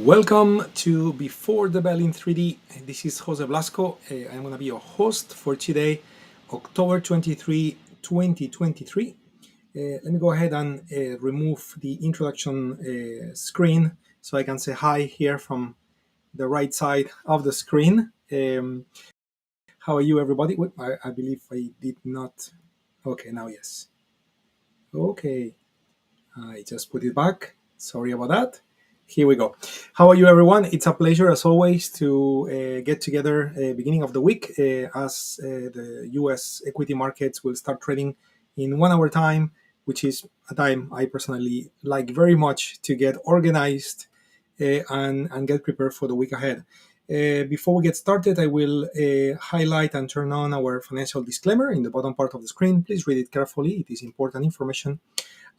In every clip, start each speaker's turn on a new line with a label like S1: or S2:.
S1: Welcome to Before the Bell in 3D. This is Jose Blasco. I'm going to be your host for today, October 23, 2023. Let me go ahead and remove the introduction screen so I can say hi here from the right side of the screen. How are you, everybody? I believe I did not. Okay, now yes. Okay, I just put it back. Sorry about that. Here we go. How are you, everyone? It's a pleasure, as always, to get together beginning of the week as the U.S. equity markets will start trading in 1 hour time, which is a time I personally like very much to get organized and get prepared for the week ahead. Before we get started, I will highlight and turn on our financial disclaimer in the bottom part of the screen. Please read it carefully. It is important information.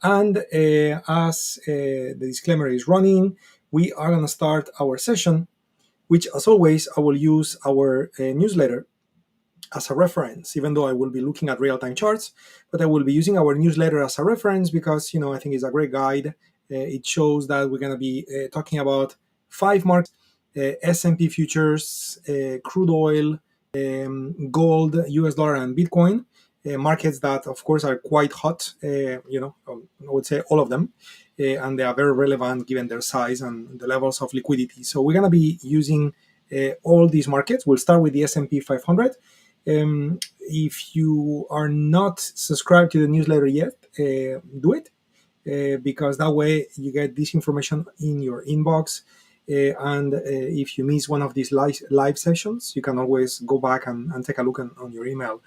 S1: And as the disclaimer is running, we are going to start our session, which, as always, I will use our newsletter as a reference, even though I will be looking at real-time charts, but I will be using our newsletter as a reference because, I think it's a great guide. It shows that we're going to be talking about 5 markets, S&P futures, crude oil, gold, US dollar, and Bitcoin. Markets that, of course, are quite hot, I would say all of them, and they are very relevant given their size and the levels of liquidity. So we're going to be using all these markets. We'll start with the S&P 500. If you are not subscribed to the newsletter yet, do it, because that way you get this information in your inbox. And if you miss one of these live sessions, you can always go back and take a look on your email.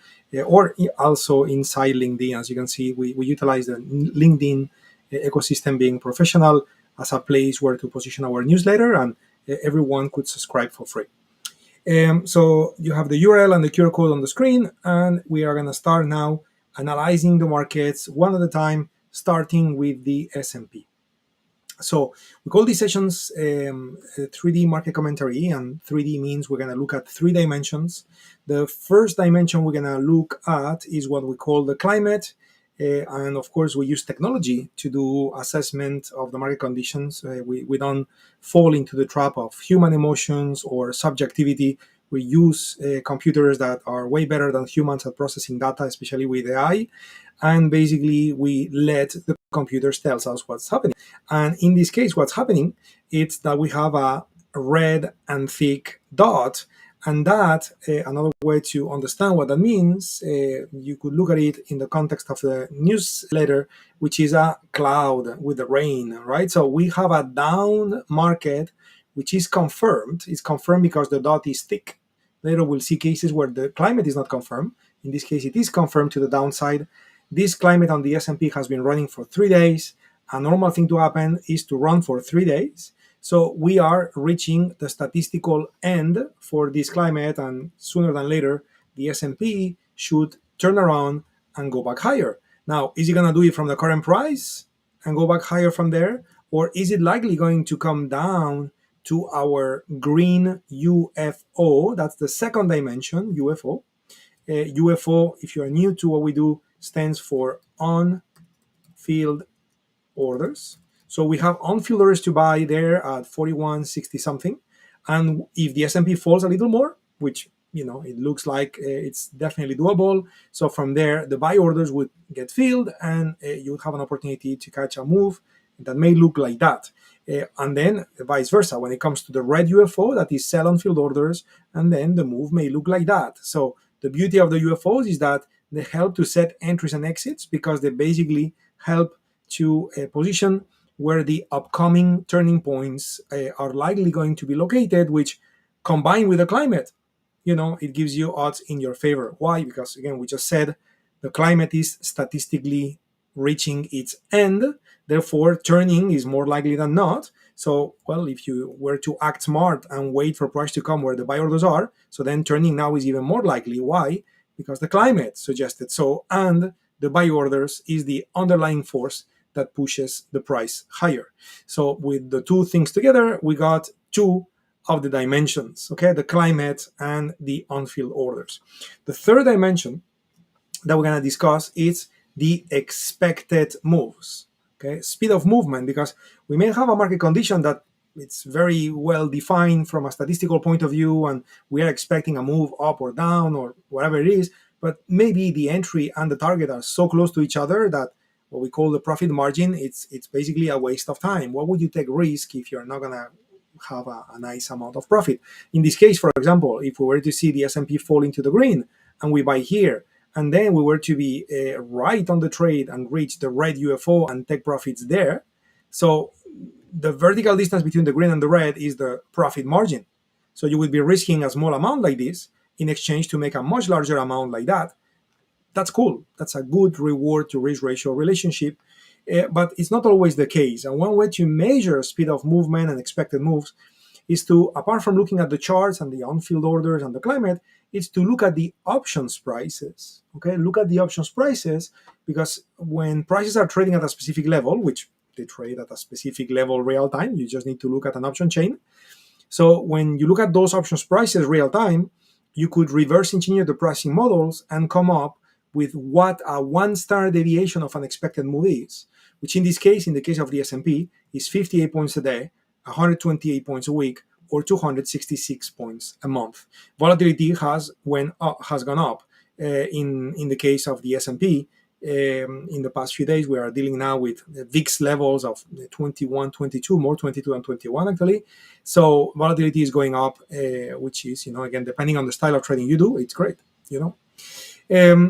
S1: Or also inside LinkedIn. As you can see, we utilize the LinkedIn ecosystem, being professional, as a place where to position our newsletter, and everyone could subscribe for free. So you have the URL and the QR code on the screen, and we are going to start now analyzing the markets one at a time, starting with the S&P. So we call these sessions 3D market commentary, and 3D means we're going to look at 3 dimensions. The first dimension we're going to look at is what we call the climate, and of course we use technology to do assessment of the market conditions. We don't fall into the trap of human emotions or subjectivity. We use computers that are way better than humans at processing data, especially with AI, and basically we let the computers tell us what's happening. And in this case, what's happening is that we have a red and thick dot, and that, another way to understand what that means, you could look at it in the context of the newsletter, which is a cloud with the rain, right? So we have a down market, which is confirmed. It's confirmed because the dot is thick. Later we'll see cases where the climate is not confirmed. In this case, it is confirmed to the downside. This climate on the S&P has been running for 3 days. A normal thing to happen is to run for 3 days. So we are reaching the statistical end for this climate, and sooner than later, the S&P should turn around and go back higher. Now, is it going to do it from the current price and go back higher from there? Or is it likely going to come down to our green UFO? That's the second dimension, UFO. UFO, if you are new to what we do, stands for on-field orders. So we have on-field orders to buy there at 41.60 something, and if the S&P falls a little more, which it looks like it's definitely doable, so from there the buy orders would get filled, and you would have an opportunity to catch a move that may look like that. And then vice versa, when it comes to the red UFO, that is sell on-field orders, and then the move may look like that. So the beauty of the UFOs is that they help to set entries and exits, because they basically help to position where the upcoming turning points are likely going to be located, which, combined with the climate, it gives you odds in your favor. Why? Because, again, we just said the climate is statistically reaching its end. Therefore, turning is more likely than not. So, well, if you were to act smart and wait for price to come where the buy orders are, so then turning now is even more likely. Why? Because the climate suggested so, and the buy orders is the underlying force that pushes the price higher. So with the two things together, we got 2 of the dimensions, okay? The climate and the on-field orders. The third dimension that we're going to discuss is the expected moves, okay? Speed of movement, because we may have a market condition that it's very well defined from a statistical point of view, and we are expecting a move up or down or whatever it is. But maybe the entry and the target are so close to each other that what we call the profit margin, it's basically a waste of time. Why would you take risk if you're not gonna have a nice amount of profit? In this case, for example, if we were to see the S&P fall into the green and we buy here, and then we were to be right on the trade and reach the red UFO and take profits there. So the vertical distance between the green and the red is the profit margin. So you would be risking a small amount like this in exchange to make a much larger amount like that. That's cool. That's a good reward to risk ratio relationship. But it's not always the case. And one way to measure speed of movement and expected moves is to, apart from looking at the charts and the on-field orders and the climate, is to look at the options prices. Okay, look at the options prices, because when prices are trading at a specific level, which they trade at a specific level real time, you just need to look at an option chain. So when you look at those options prices real time, you could reverse engineer the pricing models and come up with what a 1 standard deviation of an expected move is, which in this case, in the case of the S&P, is 58 points a day, 128 points a week, or 266 points a month. Volatility has gone up. In the case of the S&P, in the past few days, we are dealing now with VIX levels of 21, 22, more 22 and 21 actually. So volatility is going up, which is, again, depending on the style of trading you do, it's great,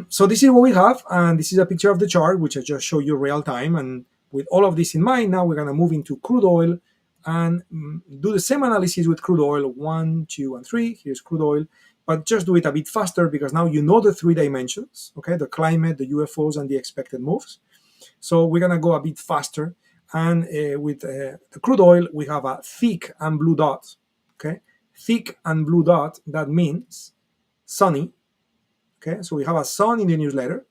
S1: So this is what we have, and this is a picture of the chart, which I just showed you real time. And with all of this in mind, now we're going to move into crude oil and do the same analysis with crude oil 1, 2, and 3. Here's crude oil, but just do it a bit faster because now you know the 3 dimensions, okay? The climate, the UFOs, and the expected moves. So we're going to go a bit faster. And with the crude oil, we have a thick and blue dot, okay? Thick and blue dot, that means sunny. Okay, so we have a sun in the newsletter.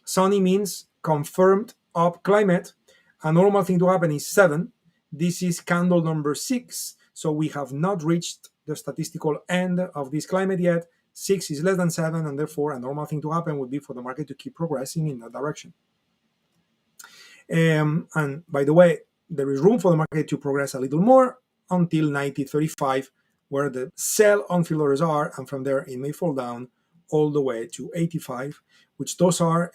S1: Sunny means confirmed up climate. A normal thing to happen is 7. This is candle number 6. So we have not reached the statistical end of this climate yet. 6 is less than 7, and therefore a normal thing to happen would be for the market to keep progressing in that direction. And by the way, there is room for the market to progress a little more until 90.35, where the sell on-field orders are, and from there it may fall down all the way to 85, which those are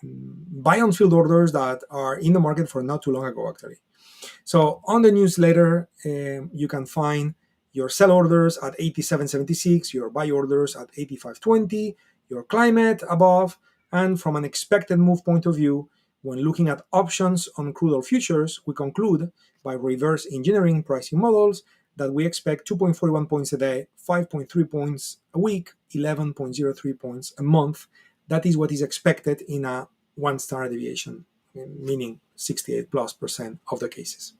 S1: buy on field orders that are in the market for not too long ago, actually. So on the newsletter, you can find your sell orders at 87.76, your buy orders at 85.20, your climate above, and from an expected move point of view, when looking at options on crude oil futures, we conclude by reverse engineering pricing models that we expect 2.41 points a day, 5.3 points a week, 11.03 points a month. That is what is expected in a 1 standard deviation, meaning 68+% of the cases.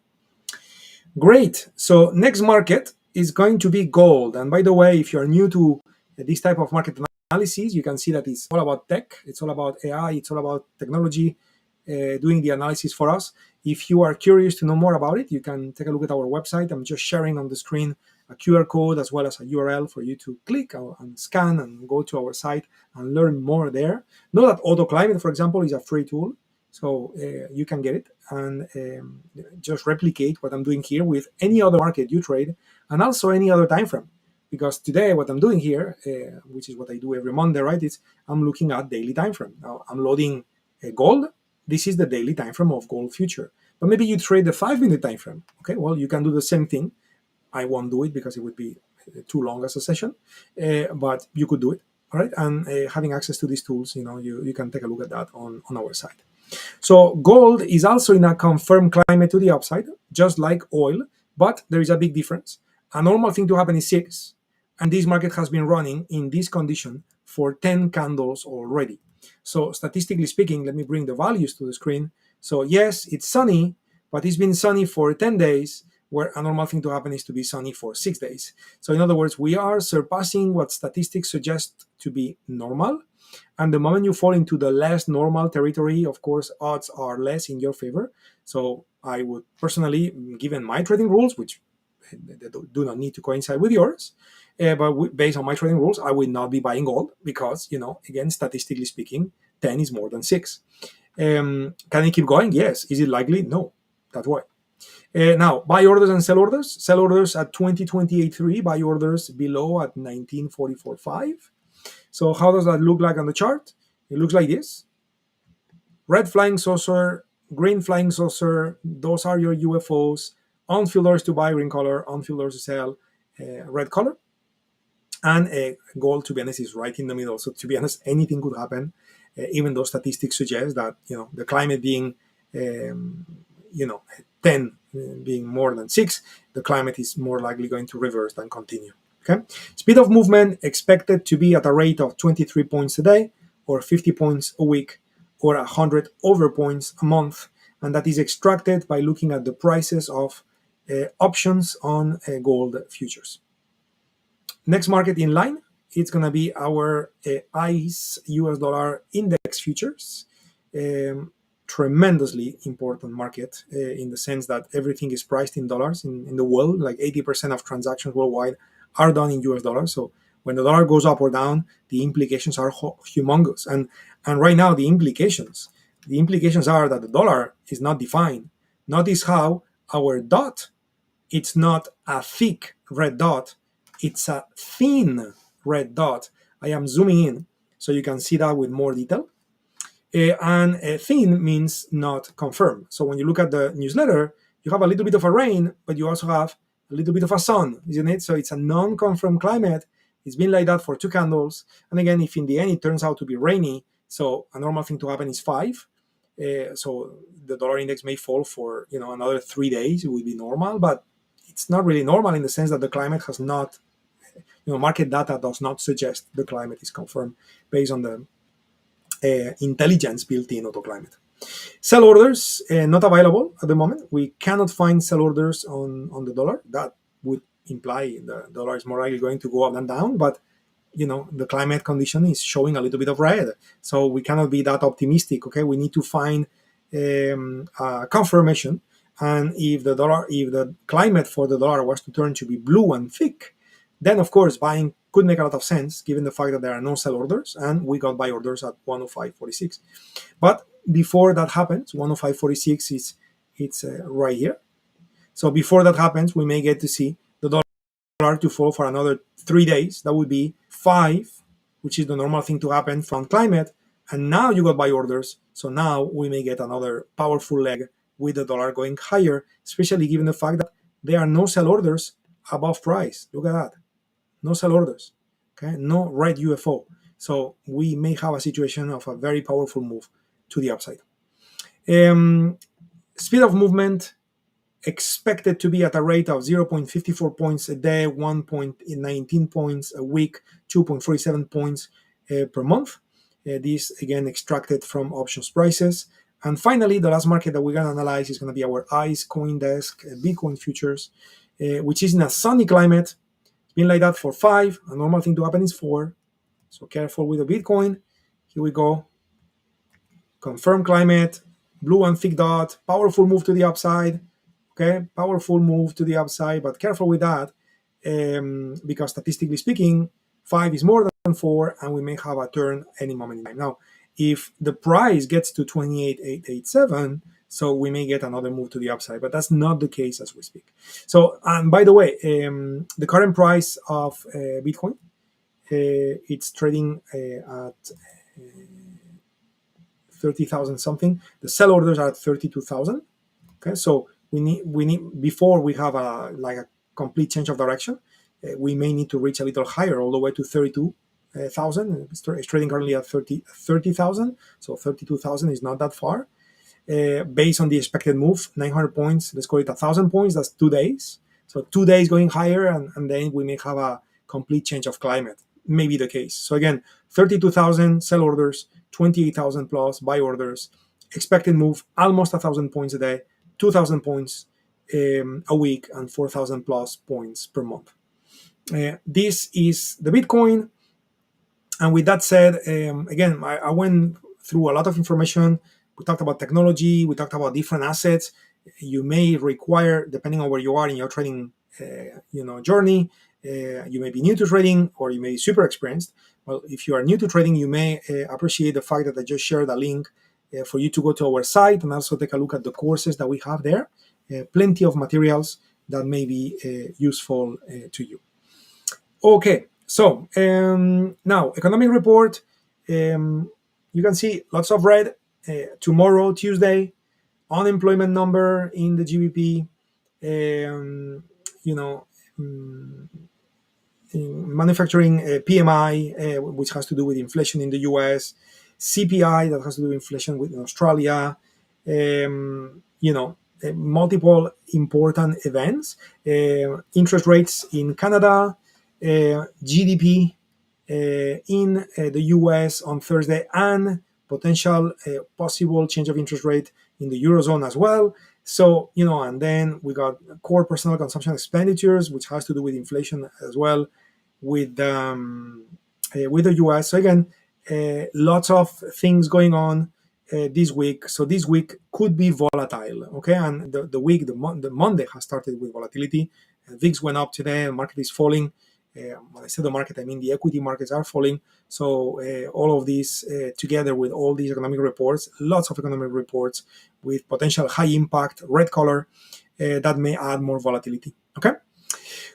S1: Great. So next market is going to be gold. And by the way, if you're new to this type of market analysis, you can see that it's all about tech. It's all about AI. It's all about technology doing the analysis for us. If you are curious to know more about it, you can take a look at our website. I'm just sharing on the screen a QR code as well as a URL for you to click and scan and go to our site and learn more there. Know that AutoClimate, for example, is a free tool, so you can get it and just replicate what I'm doing here with any other market you trade and also any other time frame. Because today what I'm doing here, which is what I do every Monday, right, is I'm looking at daily time frame. Now I'm loading gold. This is the daily time frame of gold future. But maybe you trade the 5-minute time frame. Okay, well, you can do the same thing. I won't do it because it would be too long as a session, but you could do it. All right, and having access to these tools, you can take a look at that on our site. So gold is also in a confirmed climate to the upside, just like oil, but there is a big difference. A normal thing to happen is 6, and this market has been running in this condition for 10 candles already. So statistically speaking, let me bring the values to the screen. So yes, it's sunny, but it's been sunny for 10 days, where a normal thing to happen is to be sunny for 6 days. So in other words, we are surpassing what statistics suggest to be normal. And the moment you fall into the less normal territory, of course, odds are less in your favor. So I would personally, given my trading rules, which they do not need to coincide with yours, but based on my trading rules, I will not be buying gold because, again, statistically speaking, 10 is more than 6. Can it keep going? Yes. Is it likely? No. That's why. Now, buy orders and sell orders. Sell orders at 2028.3, buy orders below at 1944.5. So how does that look like on the chart? It looks like this. Red flying saucer, green flying saucer, those are your UFOs. On-field orders to buy, green color, on-field orders to sell, red color. And gold, to be honest, is right in the middle. So to be honest, anything could happen, even though statistics suggest that, the climate being, 10 being more than 6, the climate is more likely going to reverse than continue. Okay, speed of movement expected to be at a rate of 23 points a day, or 50 points a week, or 100 over points a month, and that is extracted by looking at the prices of options on gold futures. Next market in line, it's going to be our ICE US dollar index futures. Tremendously important market in the sense that everything is priced in dollars in the world. Like 80% of transactions worldwide are done in US dollars. So when the dollar goes up or down, the implications are humongous. And right now, the implications are that the dollar is not defined. Notice how our dot, it's not a thick red dot, it's a thin red dot. I am zooming in so you can see that with more detail. And thin means not confirmed. So when you look at the newsletter, you have a little bit of a rain, but you also have a little bit of a sun, isn't it? So it's a non-confirmed climate. It's been like that for 2 candles. And again, if in the end it turns out to be rainy, so a normal thing to happen is 5. So the dollar index may fall for another 3 days. It would be normal, but it's not really normal in the sense that the climate has not, market data does not suggest the climate is confirmed based on the intelligence built in AutoClimate. Sell orders not available at the moment. We cannot find sell orders on the dollar. That would imply the dollar is more likely going to go up than down, but the climate condition is showing a little bit of red, so we cannot be that optimistic. Okay, we need to find confirmation, and if the climate for the dollar was to turn to be blue and thick, then of course buying could make a lot of sense given the fact that there are no sell orders, and we got buy orders at 105.46. But before that happens, 105.46 it's right here. So before that happens, we may get to see the dollar to fall for another 3 days. That would be 5, which is the normal thing to happen from climate. And now you got buy orders. So now we may get another powerful leg with the dollar going higher, especially given the fact that there are no sell orders above price. Look at that. No sell orders. Okay, no red UFO. So we may have a situation of a very powerful move to the upside. Speed of movement expected to be at a rate of 0.54 points a day, 1.19 points a week, 2.47 points per month. This again extracted from options prices. And finally, the last market that we're going to analyze is going to be our ICE CoinDesk Bitcoin futures, which is in a sunny climate. It's been like that for 5. A normal thing to happen is 4. So careful with the Bitcoin. Here we go. Confirmed climate, blue and thick dot, powerful move to the upside. Okay, powerful move to the upside, but careful with that because statistically speaking, 5 is more than 4, and we may have a turn any moment in time. Now, if the price gets to 28,887, so we may get another move to the upside, but that's not the case as we speak. So, and by the way, the current price of Bitcoin, it's trading at 30,000 something. The sell orders are at 32,000. Okay, so we need before we have a complete change of direction, we may need to reach a little higher, all the way to 32,000. It's trading currently at 30,000, so 32,000 is not that far. Based on the expected move, 900 points, let's call it 1,000 points, that's 2 days. So 2 days going higher, and then we may have a complete change of climate. May be the case. So again, 32,000 sell orders, 28,000 plus buy orders, expected move almost 1,000 points a day, 2,000 points a week, and 4,000 plus points per month. This is the Bitcoin. And with that said, again, I went through a lot of information. We talked about technology. We talked about different assets. You may require, depending on where you are in your trading journey, you may be new to trading or you may be super experienced. Well, if you are new to trading, you may appreciate the fact that I just shared a link for you to go to our site and also take a look at the courses that we have there. plenty of materials that may be useful to you. Okay, so now economic report. You can see lots of red. Tomorrow, Tuesday, unemployment number in the GBP. You know, manufacturing PMI, which has to do with inflation in the US, CPI that has to do with inflation in Australia, multiple important events, interest rates in Canada, GDP in the US on Thursday, and potential possible change of interest rate in the Eurozone as well. So, and then we got core personal consumption expenditures, which has to do with inflation as well with the US. So again, lots of things going on this week. So this week could be volatile, okay? And the Monday has started with volatility. VIX went up today, the market is falling. When I say the market, I mean the equity markets are falling. So all of these together with all these economic reports, lots of economic reports with potential high impact, red color, that may add more volatility, okay?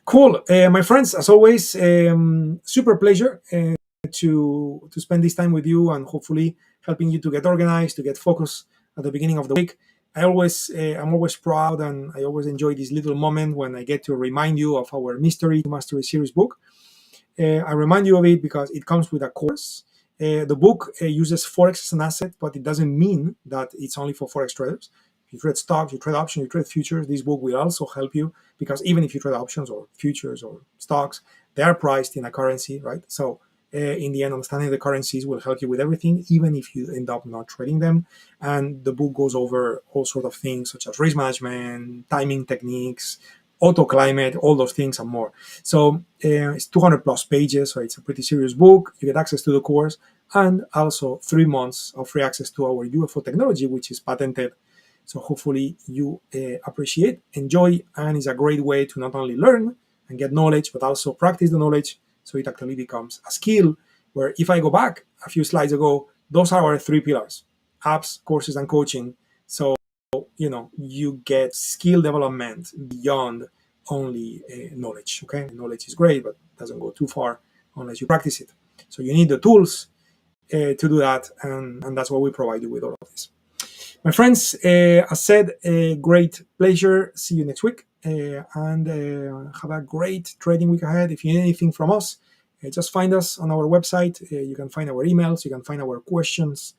S1: Cool, my friends, as always, super pleasure to spend this time with you and hopefully helping you to get organized, to get focused at the beginning of the week. I'm always proud, and I always enjoy this little moment when I get to remind you of our Mystery to Mastery series book. I remind you of it because it comes with a course. The book uses Forex as an asset, but it doesn't mean that it's only for Forex traders. If you trade stocks, you trade options, you trade futures, this book will also help you, because even if you trade options or futures or stocks, they are priced in a currency, right? So in the end, understanding the currencies will help you with everything, even if you end up not trading them. And the book goes over all sorts of things, such as risk management, timing techniques, auto climate, all those things and more. So it's 200 plus pages, so it's a pretty serious book. You get access to the course and also 3 months of free access to our UFO technology, which is patented. So hopefully you appreciate, enjoy, and it's a great way to not only learn and get knowledge, but also practice the knowledge, so it actually becomes a skill where, if I go back a few slides ago, those are our 3 pillars: apps, courses, and coaching. So, you get skill development beyond only knowledge, okay? Knowledge is great, but doesn't go too far unless you practice it. So you need the tools to do that, and that's what we provide you with all of this. My friends, as said, a great pleasure. See you next week, and have a great trading week ahead. If you need anything from us, just find us on our website. You can find our emails, you can find our questions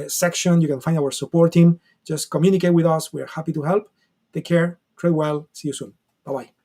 S1: section, you can find our support team. Just communicate with us. We're happy to help. Take care, trade well, see you soon. Bye-bye.